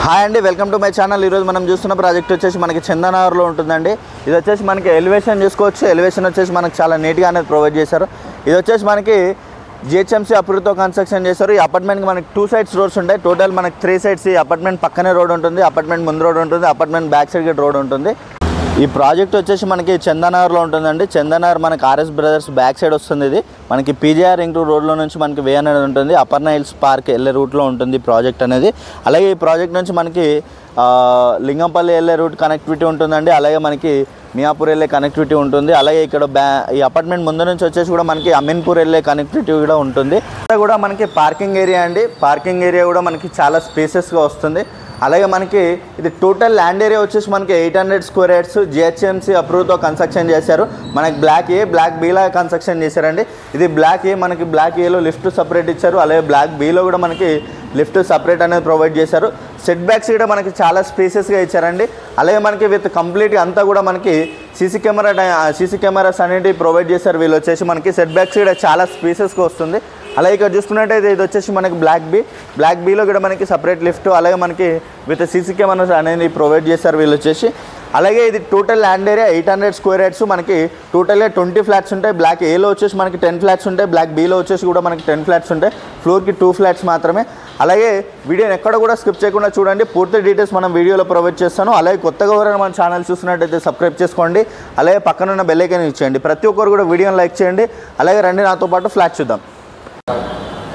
Hi అండి, welcome to my channel. ఈరోజు మనం చూస్తున్న ప్రాజెక్ట్ వచ్చేసి మనకి చందనగర్లో ఉంటుందండి. ఇది వచ్చేసి మనకి ఎలివేషన్ చూసుకోవచ్చు. ఎలివేషన్ వచ్చేసి మనకి చాలా నీట్గా అనేది ప్రొవైడ్ చేశారు. ఇది వచ్చేసి మనకి జిహెచ్ఎంసీ అప్రూవ్తో కన్స్ట్రక్షన్ చేశారు. ఈ అపార్ట్మెంట్కి మనకి 2 సైడ్స్ రోడ్స్ ఉంటాయి. టోటల్ మనకి 3 సైడ్స్. ఈ అపార్ట్మెంట్ పక్కనే రోడ్ ఉంటుంది, అపార్ట్మెంట్ ముందు రోడ్ ఉంటుంది, అపార్ట్మెంట్ బ్యాక్ సైడ్కి రోడ్ ఉంటుంది. ఈ ప్రాజెక్ట్ వచ్చేసి మనకి చందనగర్లో ఉంటుందండి. చందనగర్ మనకి ఆర్ఎస్ బ్రదర్స్ బ్యాక్ సైడ్ వస్తుంది. ఇది మనకి పీజీఆర్ ఇంటూ రోడ్లో నుంచి మనకి వే అనేది ఉంటుంది. అపర్ణ హిల్స్ పార్క్ వెళ్ళే రూట్లో ఉంటుంది ప్రాజెక్ట్ అనేది. అలాగే ఈ ప్రాజెక్ట్ నుంచి మనకి లింగంపల్లి వెళ్ళే రూట్ కనెక్టివిటీ ఉంటుందండి. అలాగే మనకి మియాపూర్ వెళ్ళే కనెక్టివిటీ ఉంటుంది. అలాగే ఇక్కడ ఈ అపార్ట్మెంట్ ముందు నుంచి వచ్చేసి కూడా మనకి అమీన్పూర్ వెళ్ళే కనెక్టివిటీ కూడా ఉంటుంది. ఇక్కడ కూడా మనకి పార్కింగ్ ఏరియా అండి. పార్కింగ్ ఏరియా కూడా మనకి చాలా స్పేసెస్గా వస్తుంది. అలాగే మనకి ఇది టోటల్ ల్యాండ్ ఏరియా వచ్చేసి మనకి 800 స్క్వేర్ యార్డ్స్ జిహెచ్ఎంసీ అప్రూవ్తో కన్స్ట్రక్షన్ చేశారు. మనకి బ్లాక్ ఏ బ్లాక్ బీలా కన్స్ట్రక్షన్ చేశారండి. ఇది బ్లాక్ ఏ, మనకి బ్లాక్ ఏలో లిఫ్ట్ సపరేట్ ఇచ్చారు. అలాగే బ్లాక్ బీలో కూడా మనకి లిఫ్ట్ సపరేట్ అనేది ప్రొవైడ్ చేశారు. సెట్ బ్యాక్స్ కూడా మనకి చాలా స్పేసెస్గా ఇచ్చారండి. అలాగే మనకి విత్ కంప్లీట్ అంతా కూడా మనకి సీసీ కెమెరాస్ అనేవి ప్రొవైడ్ చేశారు. వీళ్ళు వచ్చేసి మనకి సెట్ బ్యాక్స్ కూడా చాలా స్పేసెస్గా వస్తుంది. అలాగే ఇక్కడ చూసుకున్నట్టయితే ఇది వచ్చేసి మనకి బ్లాక్ బీలో కూడా మనకి సపరేట్ లిఫ్ట్, అలాగే మనకి విత్ సీసీ కెమెరాస్ అనేది ప్రొవైడ్ చేశారు వీళ్ళు వచ్చేసి. అలాగే ఇది total land area 800 square yards. మనకి టోటల్గా 20 ఫ్లాట్స్ ఉంటాయి. బ్లాక్ ఏలో వచ్చేసి మనకి 10 ఫ్లాట్స్ ఉంటాయి. బ్లాక్ బీలో వచ్చేసి కూడా మనకి 10 ఫ్లాట్స్ ఉంటాయి. ఫ్లోర్కి 2 ఫ్లాట్స్ మాత్రమే. అలాగే వీడియోని ఎక్కడ కూడా స్కిప్ చేయకుండా చూడండి. పూర్తి డీటెయిల్స్ మనం వీడియోలో ప్రొవైడ్ చేస్తాను. అలాగే కొత్తగా ఎవరైనా మన ఛానల్ చూస్తున్నట్టయితే సబ్స్క్రైబ్ చేసుకోండి. అలాగే పక్కనున్న బెల్ ఐకాన్ ఇచ్చేయండి. ప్రతి ఒక్కరు కూడా వీడియోని లైక్ చేయండి. అలాగే రండి నాతో పాటు ఫ్లాట్ చూద్దాం.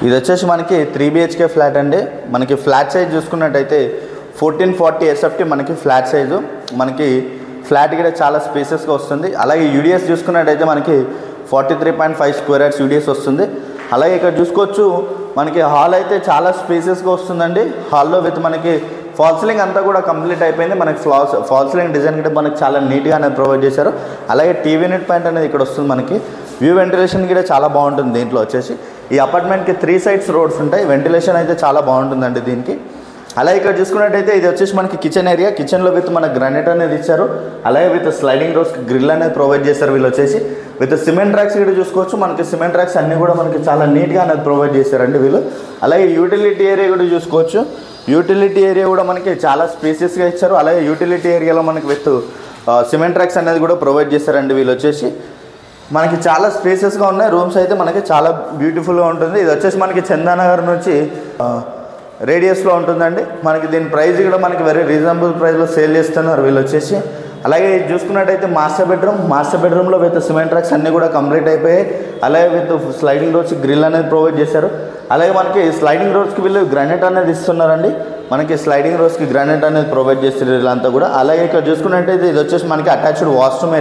ఇది వచ్చేసి మనకి 3 BHK ఫ్లాట్ అండి. మనకి ఫ్లాట్ సైజ్ చూసుకున్నట్టయితే 1440 SFT మనకి ఫ్లాట్ సైజు. మనకి ఫ్లాట్ కూడా చాలా స్పేసెస్గా వస్తుంది. అలాగే యూడిఎస్ చూసుకున్నట్టయితే మనకి 43.5 స్క్వేర్ యార్డ్స్ యూడిఎస్ వస్తుంది. అలాగే ఇక్కడ చూసుకోవచ్చు మనకి హాల్ అయితే చాలా స్పేసెస్గా వస్తుందండి. హాల్లో విత్ మనకి ఫాల్ సీలింగ్ అంతా కూడా కంప్లీట్ అయిపోయింది. మనకి ఫాల్ సీలింగ్ డిజైన్ కూడా మనకి చాలా నీట్గా అనేది ప్రొవైడ్ చేశారు. అలాగే టీవీ యూనిట్ పాయింట్ అనేది ఇక్కడ వస్తుంది. మనకి వ్యూ వెంటిలేషన్ కూడా చాలా బాగుంటుంది దీంట్లో వచ్చేసి. ఈ అపార్ట్మెంట్కి 3 సైడ్స్ రోడ్స్ ఉంటాయి. వెంటిలేషన్ అయితే చాలా బాగుంటుందండి దీనికి. అలాగే ఇక్కడ చూసుకున్నట్టయితే ఇది వచ్చేసి మనకి కిచెన్ ఏరియా. కిచెన్లో విత్ మన గ్రానైట్ అనేది ఇచ్చారు. అలాగే విత్ స్లైడింగ్ డోర్స్ గ్రిల్ అనేది ప్రొవైడ్ చేశారు వీళ్ళు వచ్చేసి. విత్ సిమెంట్ ట్రాక్స్ కూడా చూసుకోవచ్చు. మనకి సిమెంట్ ట్రాక్స్ అన్నీ కూడా మనకి చాలా నీట్గా అనేది ప్రొవైడ్ చేశారండి వీళ్ళు. అలాగే యూటిలిటీ ఏరియా కూడా చూసుకోవచ్చు. యూటిలిటీ ఏరియా కూడా మనకి చాలా స్పేసెస్గా ఇచ్చారు. అలాగే యూటిలిటీ ఏరియాలో మనకి విత్ సిమెంట్ ట్రాక్స్ అనేది కూడా ప్రొవైడ్ చేశారండి వీళ్ళు వచ్చేసి. మనకి చాలా స్పేసెస్గా ఉన్నాయి. రూమ్స్ అయితే మనకి చాలా బ్యూటిఫుల్గా ఉంటుంది. ఇది వచ్చేసి మనకి చందానగర్ నుంచి రేడియస్లో ఉంటుందండి. మనకి దీని ప్రైస్ కూడా మనకి వెరీ రీజనబుల్ ప్రైస్లో సేల్ చేస్తున్నారు వీళ్ళు వచ్చేసి. అలాగే చూసుకున్నట్టయితే మాస్టర్ బెడ్రూమ్లో విత్ సిమెంట్ ట్రాక్స్ అన్నీ కూడా కంప్లీట్ అయిపోయాయి. అలాగే విత్ స్లైడింగ్ డోర్స్ గ్రిల్ అనేది ప్రొవైడ్ చేశారు. అలాగే మనకి స్లైడింగ్ డోర్స్కి వీళ్ళు గ్రానైట్ అనేది ఇస్తున్నారండి. మనకి స్లైడింగ్ డోర్స్కి గ్రానైట్ అనేది ప్రొవైడ్ చేస్తారు వీళ్ళంతా కూడా. అలాగే ఇక్కడ చూసుకున్నట్టయితే ఇది వచ్చేసి మనకి అటాచ్డ్ వాష్రూమ్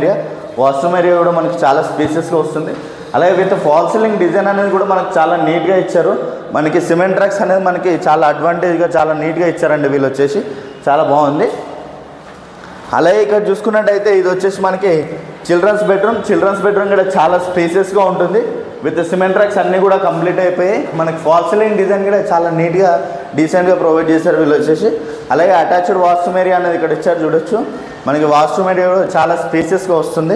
ఏరియా కూడా మనకి చాలా స్పేసెస్గా వస్తుంది. అలాగే విత్ ఫాల్ సీలింగ్ డిజైన్ అనేది కూడా మనకి చాలా నీట్గా ఇచ్చారు. మనకి సిమెంట్ ట్రాక్స్ అనేది మనకి చాలా అడ్వాంటేజ్గా చాలా నీట్గా ఇచ్చారండి వీళ్ళు వచ్చేసి. చాలా బాగుంది. అలాగే ఇక్కడ చూసుకున్నట్టయితే ఇది వచ్చేసి మనకి చిల్డ్రన్స్ బెడ్రూమ్ కూడా చాలా స్పేసెస్గా ఉంటుంది. విత్ సిమెంట్ ట్రాక్స్ అన్నీ కూడా కంప్లీట్ అయిపోయాయి. మనకి ఫాల్ సీలింగ్ డిజైన్ కూడా చాలా నీట్గా డీసెంట్గా ప్రొవైడ్ చేశారు వీళ్ళు వచ్చేసి. అలాగే అటాచ్డ్ వాష్రూమ్ ఏరియా అనేది ఇక్కడ ఇచ్చారు చూడొచ్చు. మనకి వాష్రూమ్ ఏరియా కూడా చాలా స్పేసెస్గా వస్తుంది.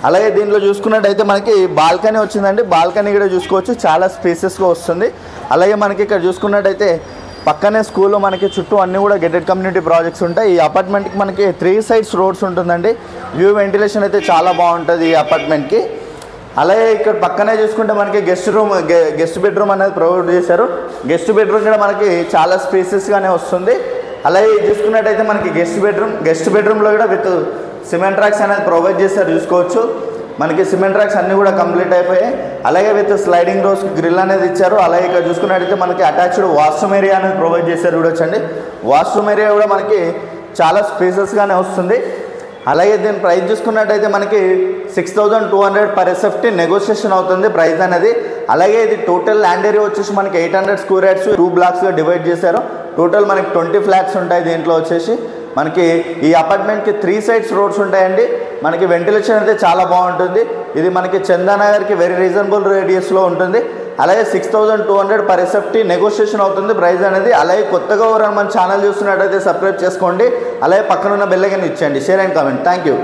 అలాగే దీంట్లో చూసుకున్నట్టయితే మనకి బాల్కనీ వచ్చిందండి. బాల్కనీ కూడా చూసుకోవచ్చు, చాలా స్పేసెస్గా వస్తుంది. అలాగే మనకి ఇక్కడ చూసుకున్నట్టయితే పక్కనే స్కూల్లో మనకి చుట్టూ అన్నీ కూడా గెటెడ్ కమ్యూనిటీ ప్రాజెక్ట్స్ ఉంటాయి. ఈ అపార్ట్మెంట్కి మనకి 3 సైడ్స్ రోడ్స్ ఉంటుందండి. వ్యూ వెంటిలేషన్ అయితే చాలా బాగుంటుంది ఈ అపార్ట్మెంట్కి. అలాగే ఇక్కడ పక్కనే చూసుకుంటే మనకి గెస్ట్ బెడ్రూమ్ అనేది ప్రొవైడ్ చేశారు. గెస్ట్ బెడ్రూమ్ కూడా మనకి చాలా స్పేసెస్గానే వస్తుంది. అలాగే చూసుకున్నట్టయితే మనకి గెస్ట్ బెడ్రూమ్లో కూడా విత్ సిమెంట్ ట్రాక్స్ అనేది ప్రొవైడ్ చేస్తారు చూసుకోవచ్చు. మనకి సిమెంట్ ట్రాక్స్ అన్నీ కూడా కంప్లీట్ అయిపోయాయి. అలాగే విత్ స్లైడింగ్ డోర్స్ గ్రిల్ అనేది ఇచ్చారు. అలాగే ఇక్కడ చూసుకున్నట్టయితే మనకి అటాచ్డ్ వాష్రూమ్ ఏరియా అనేది ప్రొవైడ్ చేశారు చూడొచ్చండి. వాష్రూమ్ ఏరియా కూడా మనకి చాలా స్పేసెస్గానే వస్తుంది. అలాగే దీని ప్రైస్ చూసుకున్నట్టయితే మనకి 6200 per SFT నెగోషియేషన్ అవుతుంది ప్రైస్ అనేది. అలాగే ఇది టోటల్ ల్యాండ్ ఏరియా వచ్చేసి మనకి 800 స్క్వేర్ యార్డ్స్ 2 బ్లాక్స్గా డివైడ్ చేశారు. టోటల్ మనకి 20 ఫ్లాట్స్ ఉంటాయి దీంట్లో వచ్చేసి. మనకి ఈ అపార్ట్మెంట్కి 3 సైడ్స్ రోడ్స్ ఉంటాయండి. మనకి వెంటిలేషన్ అయితే చాలా బాగుంటుంది. ఇది మనకి చందానగర్కి వెరీ రీజనబుల్ రేడియస్లో ఉంటుంది. అలాగే 6200 per SFT నెగోషియేషన్ అవుతుంది ప్రైస్ అనేది. అలాగే కొత్తగా ఎవరైనా మన ఛానల్ చూస్తున్నట్టయితే సబ్స్క్రైబ్ చేసుకోండి. అలాగే పక్కనున్న బెల్ ఐకాన్ ఇచ్చేయండి. Share and comment. Thank you.